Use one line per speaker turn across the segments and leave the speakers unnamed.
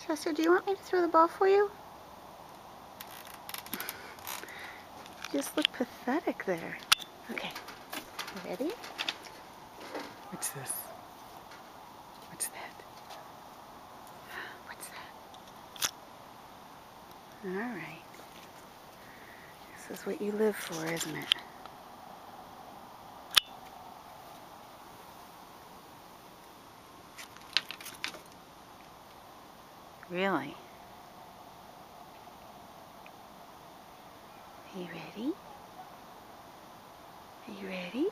Chester, do you want me to throw the ball for you? You just look pathetic there. Okay, you ready? What's this? What's that? What's that? Alright. This is what you live for, isn't it? Really? Are you ready? Are you ready?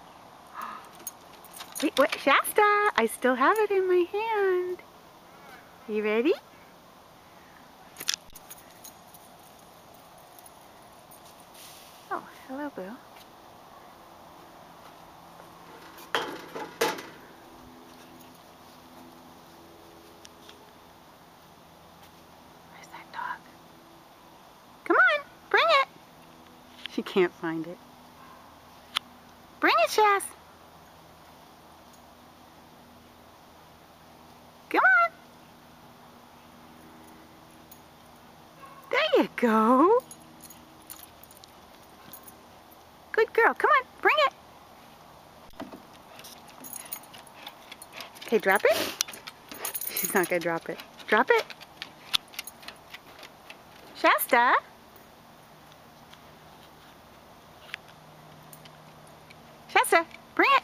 Wait, what? Shasta! I still have it in my hand. Are you ready? Oh, hello, Boo. Where's that dog? Come on, bring it. She can't find it. Bring it, Shaz. Come on. There you go. Good girl. Come on, bring it. Okay, drop it. She's not gonna drop it. Drop it. Shasta. Shasta, bring it.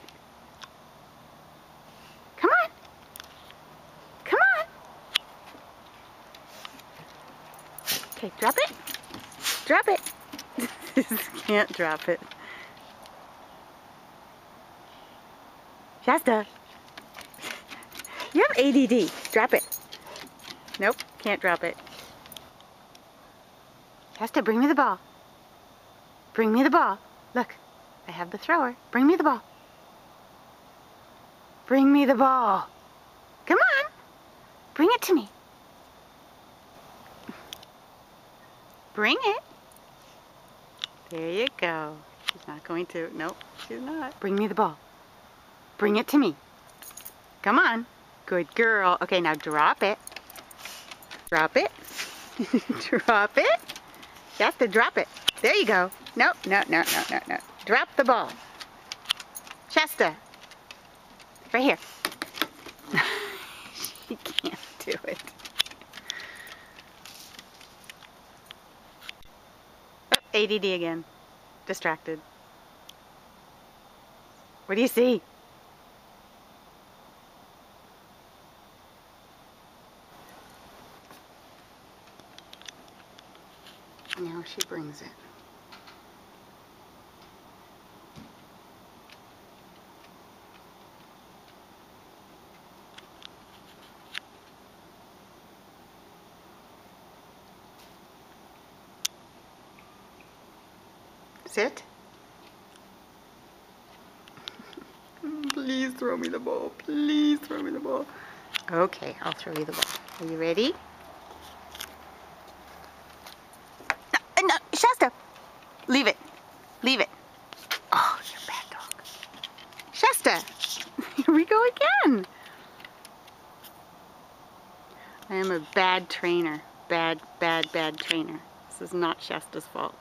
Come on. Come on. Okay, drop it. Drop it. Can't drop it. Shasta. You have ADD. Drop it. Nope, can't drop it. Shasta, bring me the ball. Bring me the ball. Look, I have the thrower. Bring me the ball. Bring me the ball. Come on. Bring it to me. Bring it. There you go. She's not going to. Nope, she's not. Bring me the ball. Bring it to me. Come on. Good girl. Okay, now drop it. Drop it. Drop it. You have to drop it. There you go. No, no, no, no, no, no. Drop the ball. Shasta. Right here. She can't do it. Oh, ADD again. Distracted. What do you see? Now she brings it. Sit. Please throw me the ball. Please throw me the ball. Okay, I'll throw you the ball. Are you ready? No, Shasta. Leave it. Leave it. Oh, you're a bad dog. Shasta. Here we go again. I am a bad trainer. Bad, bad, bad trainer. This is not Shasta's fault.